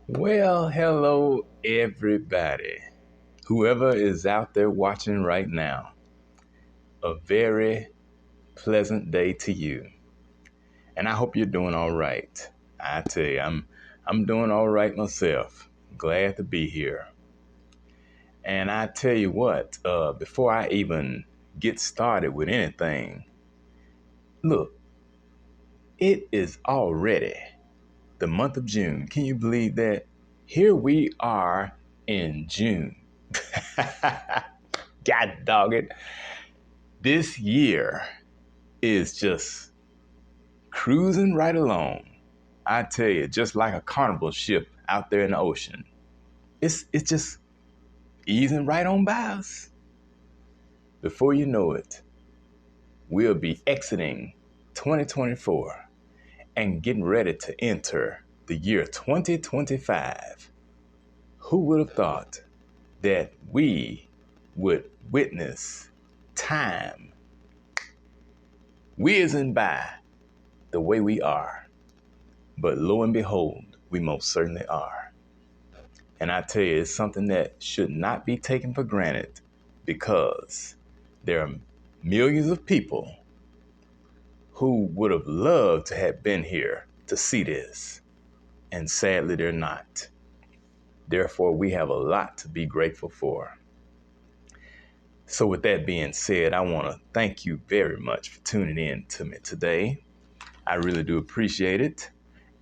Well, hello, everybody. Whoever is out there watching right now, a very pleasant day to you. And I hope you're doing all right. I tell you, I'm doing all right myself. Glad to be here. And I tell you what, before I even get started with anything, look, it is already the month of June. Can you believe that? Here we are in June. God dog it. This year is just cruising right along. I tell you, just like a carnival ship out there in the ocean. It's just easing right on by us. Before you know it, we'll be exiting 2024 and getting ready to enter the year 2025. Who would have thought that we would witness time whizzing by the way we are? But lo and behold, we most certainly are. And I tell you, it's something that should not be taken for granted because there are millions of people who would have loved to have been here to see this. And sadly, they're not. Therefore, we have a lot to be grateful for. So with that being said, I want to thank you very much for tuning in to me today. I really do appreciate it.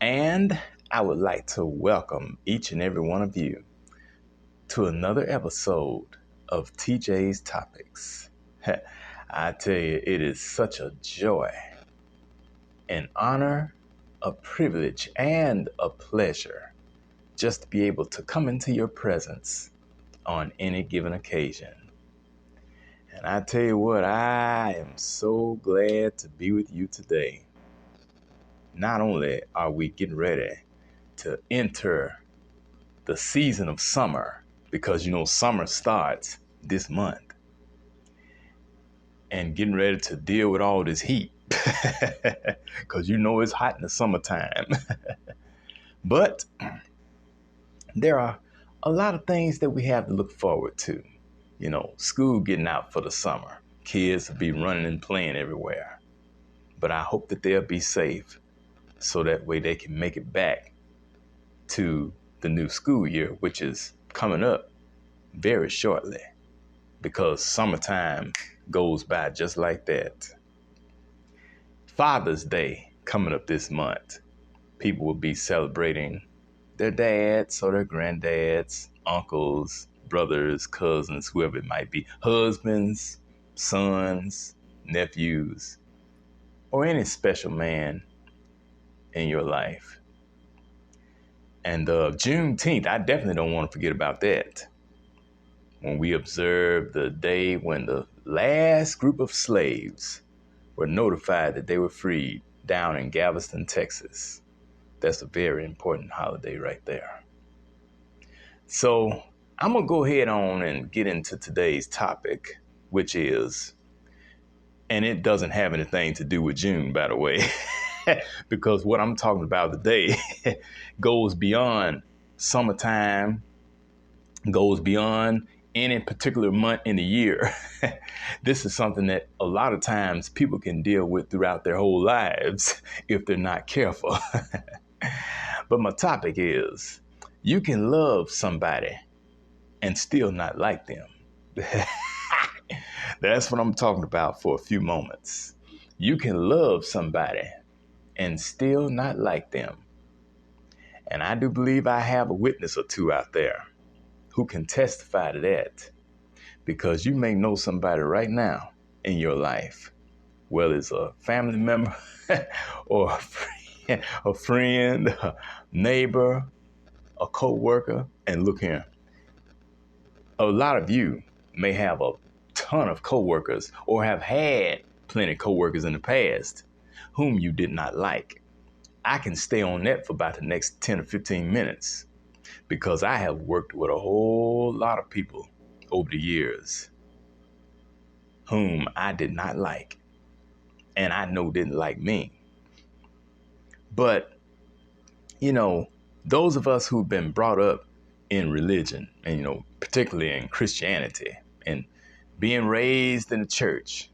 And I would like to welcome each and every one of you to another episode of TJ's Topics. I tell you, it is such a joy, an honor, a privilege, and a pleasure just to be able to come into your presence on any given occasion. And I tell you what, I am so glad to be with you today. Not only are we getting ready to enter the season of summer, because summer starts this month, and getting ready to deal with all this heat because it's hot in the summertime. But there are a lot of things that we have to look forward to. School getting out for the summer. Kids will be running and playing everywhere. But I hope that they'll be safe so that way they can make it back to the new school year, which is coming up very shortly, because summertime goes by just like that. Father's Day coming up this month. People will be celebrating their dads or their granddads, uncles, brothers, cousins, whoever it might be, husbands, sons, nephews, or any special man in your life. And Juneteenth, I definitely don't want to forget about that. When we observe the day when the last group of slaves were notified that they were freed down in Galveston, Texas. That's a very important holiday right there. So I'm going to go ahead on and get into today's topic, which is, and it doesn't have anything to do with June, by the way, because what I'm talking about today goes beyond summertime, goes beyond any particular month in the year. This is something that a lot of times people can deal with throughout their whole lives if they're not careful. But my topic is, you can love somebody and still not like them. That's what I'm talking about for a few moments. You can love somebody and still not like them. And I do believe I have a witness or two out there who can testify to that, because you may know somebody right now in your life, whether it's a family member or a friend, a neighbor, a co-worker. And look here, a lot of you may have a ton of co-workers or have had plenty of co-workers in the past whom you did not like. I can stay on that for about the next 10 or 15 minutes because I have worked with a whole lot of people over the years whom I did not like, and I know didn't like me. But, Those of us who've been brought up in religion and, particularly in Christianity and being raised in the church,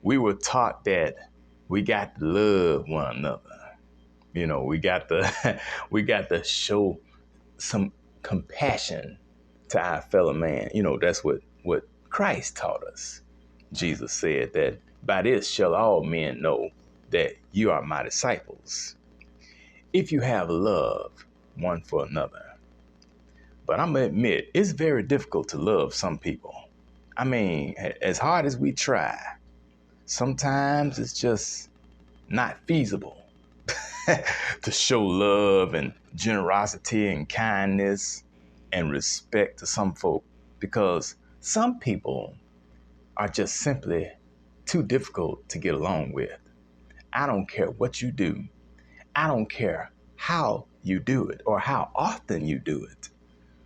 we were taught that we got to love one another. We got to we got to show some compassion to our fellow man. That's what Christ taught us. Jesus said that by this shall all men know that you are my disciples, if you have love one for another. But I'm gonna admit, it's very difficult to love some people. I mean, as hard as we try, sometimes it's just not feasible to show love and generosity and kindness and respect to some folk, because some people are just simply too difficult to get along with. I don't care what you do. I don't care how you do it or how often you do it.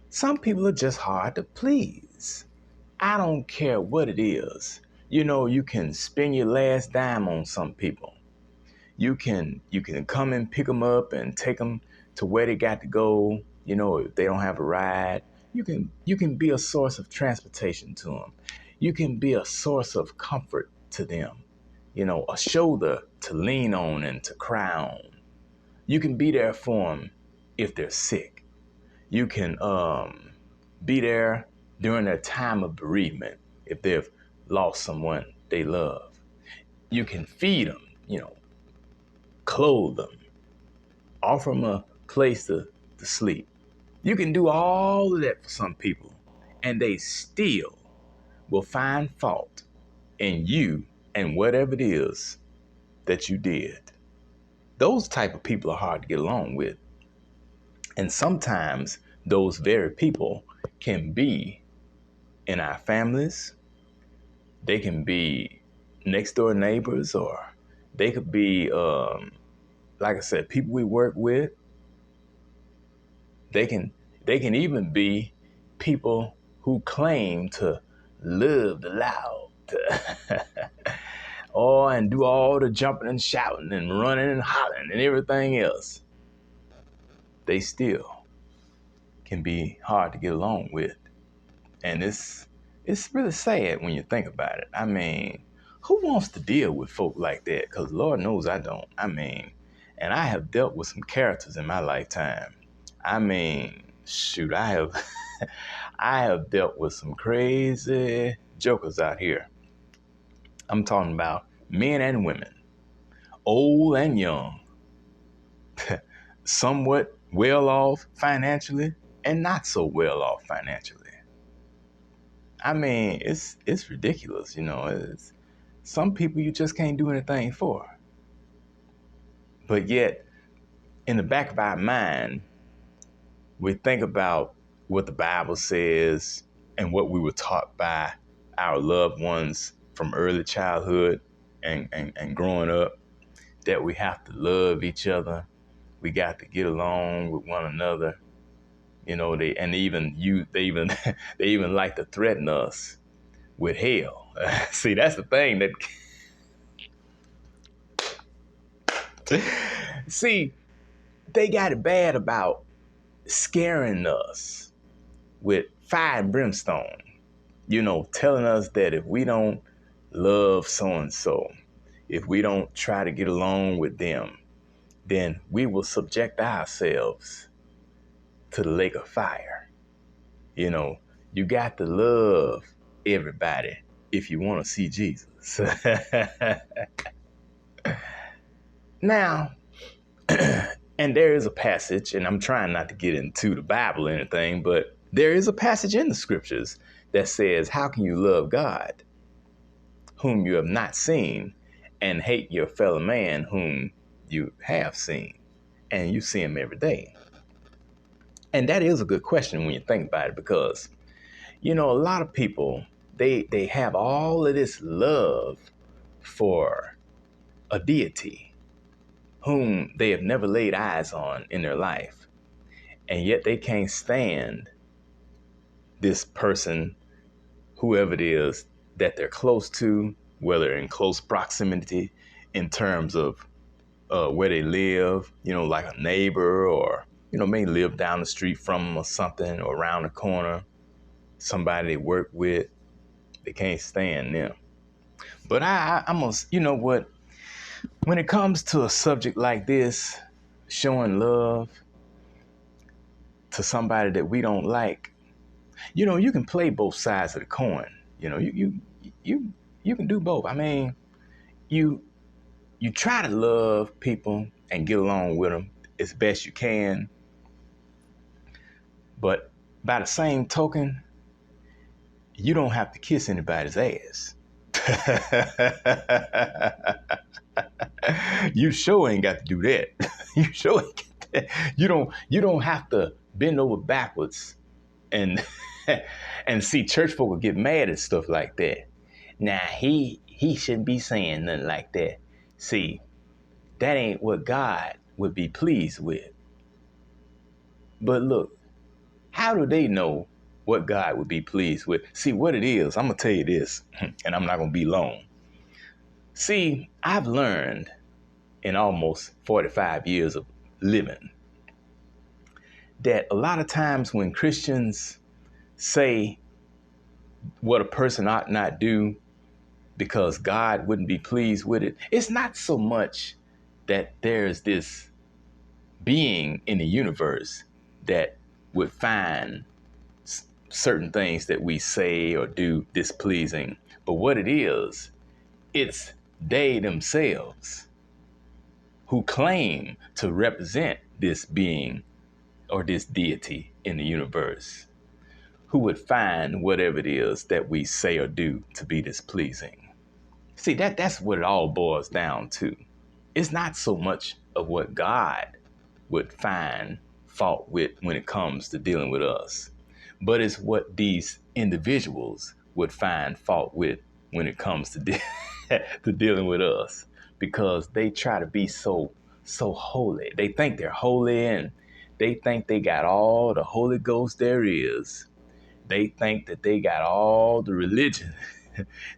Some people are just hard to please. I don't care what it is. You can spend your last dime on some people. You can come and pick them up and take them to where they got to go. If they don't have a ride, you can be a source of transportation to them. You can be a source of comfort to them. A shoulder to lean on and to cry on. You can be there for them if they're sick. You can be there during their time of bereavement if they've lost someone they love. You can feed them, clothe them, offer them a place to sleep. You can do all of that for some people, and they still will find fault in you and whatever it is that you did. Those type of people are hard to get along with. And sometimes those very people can be in our families. They can be next door neighbors, or they could be, like I said, people we work with. They can even be people who claim to love the loud, and do all the jumping and shouting and running and hollering and everything else. They still can be hard to get along with. And it's really sad when you think about it. I mean, who wants to deal with folk like that? Because Lord knows I don't. I mean, and I have dealt with some characters in my lifetime. I mean, shoot, I have I have dealt with some crazy jokers out here. I'm talking about men and women, old and young, somewhat well off financially and not so well off financially. I mean, it's ridiculous, It's some people you just can't do anything for. But yet, in the back of our mind, we think about what the Bible says and what we were taught by our loved ones from early childhood and growing up, that we have to love each other. We got to get along with one another. They even they even like to threaten us with hell. See, that's the thing that see, they got it bad about scaring us with fire and brimstone, telling us that if we don't love so-and-so, if we don't try to get along with them, then we will subject ourselves to the lake of fire. You got to love everybody if you want to see Jesus. Now, and there is a passage, and I'm trying not to get into the Bible or anything, but there is a passage in the scriptures that says, how can you love God whom you have not seen and hate your fellow man whom you have seen? And you see him every day. And that is a good question when you think about it, because, a lot of people, they have all of this love for a deity whom they have never laid eyes on in their life. And yet they can't stand this person, whoever it is that they're close to, whether in close proximity in terms of where they live, like a neighbor or may live down the street from them or something, or around the corner, somebody they work with, they can't stand them. But I'm gonna, you know what, when it comes to a subject like this, showing love to somebody that we don't like, you can play both sides of the coin. You you can do both. I mean, you you try to love people and get along with them as best you can, but by the same token, you don't have to kiss anybody's ass. You sure ain't got to do that. You sure ain't got that. You don't have to bend over backwards and and see, church folk will get mad at stuff like that. Now he shouldn't be saying nothing like that. See, that ain't what God would be pleased with. But look, how do they know what God would be pleased with? See, what it is, I'm gonna tell you this, and I'm not gonna be long. See, I've learned in almost 45 years of living that a lot of times when Christians say what a person ought not do because God wouldn't be pleased with it, it's not so much that there's this being in the universe that would find certain things that we say or do displeasing. But what it is, it's they themselves who claim to represent this being or this deity in the universe, who would find whatever it is that we say or do to be displeasing. See, that's what it all boils down to. It's not so much of what God would find fault with when it comes to dealing with us, but it's what these individuals would find fault with when it comes to, to dealing with us, because they try to be so holy. They think they're holy, and they think they got all the Holy Ghost there is. They think that they got all the religion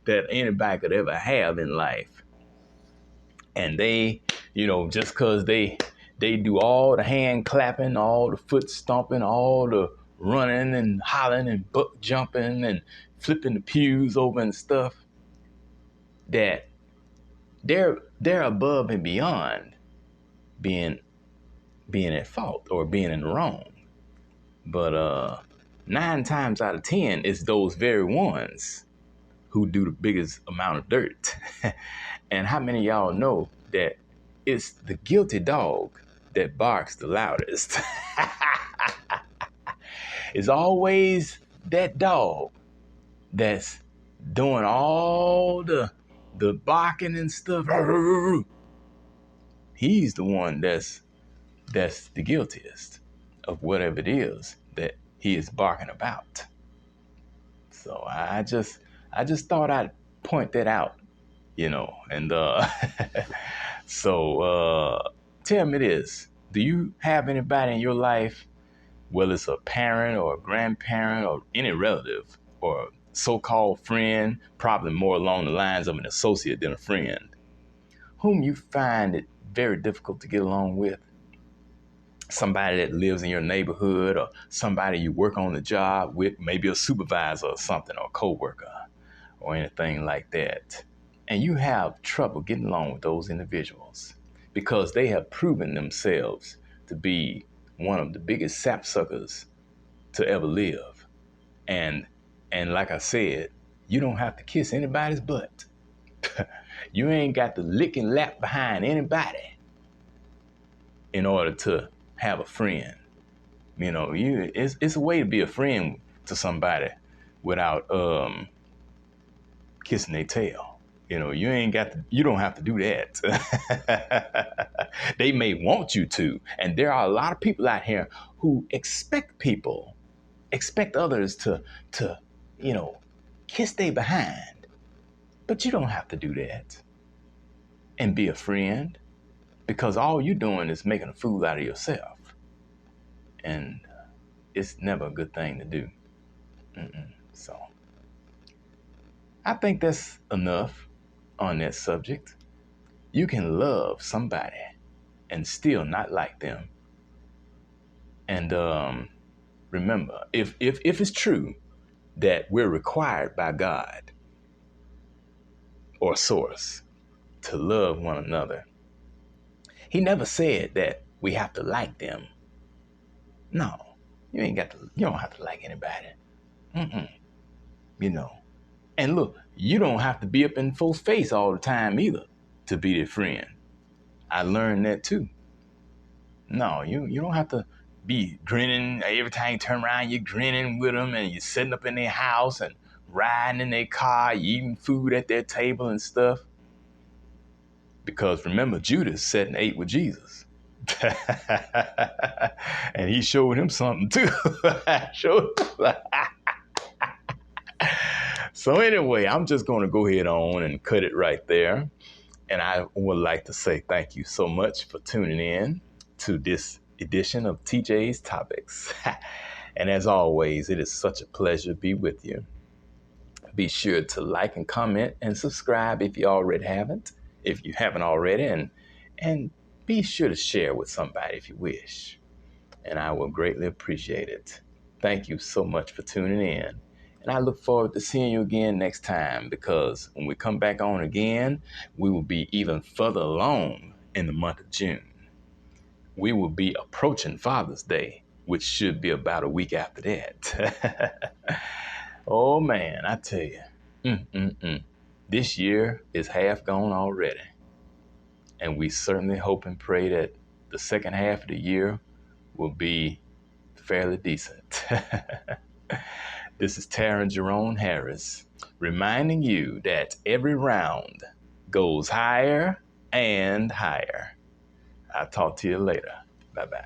that anybody could ever have in life. And they, just because they do all the hand clapping, all the foot stomping, all the running and hollering and buck jumping and flipping the pews over and stuff, that they're above and beyond being at fault or being in the wrong. But 9 times out of 10, it's those very ones who do the biggest amount of dirt. And how many of y'all know that it's the guilty dog that barks the loudest? It's always that dog that's doing all the barking and stuff. He's the one that's the guiltiest of whatever it is that he is barking about. So I just thought I'd point that out, and so tell me this: do you have anybody in your life, whether it's a parent or a grandparent or any relative or so-called friend, probably more along the lines of an associate than a friend, whom you find it very difficult to get along with? Somebody that lives in your neighborhood, or somebody you work on the job with, maybe a supervisor or something, or a coworker or anything like that. And you have trouble getting along with those individuals because they have proven themselves to be one of the biggest sapsuckers to ever live. And like I said, you don't have to kiss anybody's butt. You ain't got to lick and lap behind anybody in order to have a friend. It's a way to be a friend to somebody without kissing their tail. You don't have to do that. They may want you to. And there are a lot of people out here who expect others to kiss their behind. But you don't have to do that and be a friend, because all you're doing is making a fool out of yourself. And it's never a good thing to do. So I think that's enough on that subject. You can love somebody and still not like them. And remember, if it's true that we're required by God or source to love one another, he never said that we have to like them. No, you don't have to like anybody. Mm-mm. You know. And look, you don't have to be up in folks' face all the time either to be their friend. I learned that too. No, you don't have to be grinning every time you turn around. You're grinning with them, and you're sitting up in their house and riding in their car, you eating food at their table and stuff. Because remember, Judas sat and ate with Jesus. And he showed him something too. So anyway, I'm just going to go ahead on and cut it right there. And I would like to say thank you so much for tuning in to this edition of TJ's Topics. And as always, it is such a pleasure to be with you. Be sure to like and comment and subscribe if you already haven't, if you haven't already, and be sure to share with somebody if you wish. And I will greatly appreciate it. Thank you so much for tuning in. And I look forward to seeing you again next time, because when we come back on again, we will be even further along in the month of June. We will be approaching Father's Day, which should be about a week after that. Oh man, I tell you, this year is half gone already. And we certainly hope and pray that the second half of the year will be fairly decent. This is Taryn Jerome Harris, reminding you that every round goes higher and higher. I'll talk to you later. Bye-bye.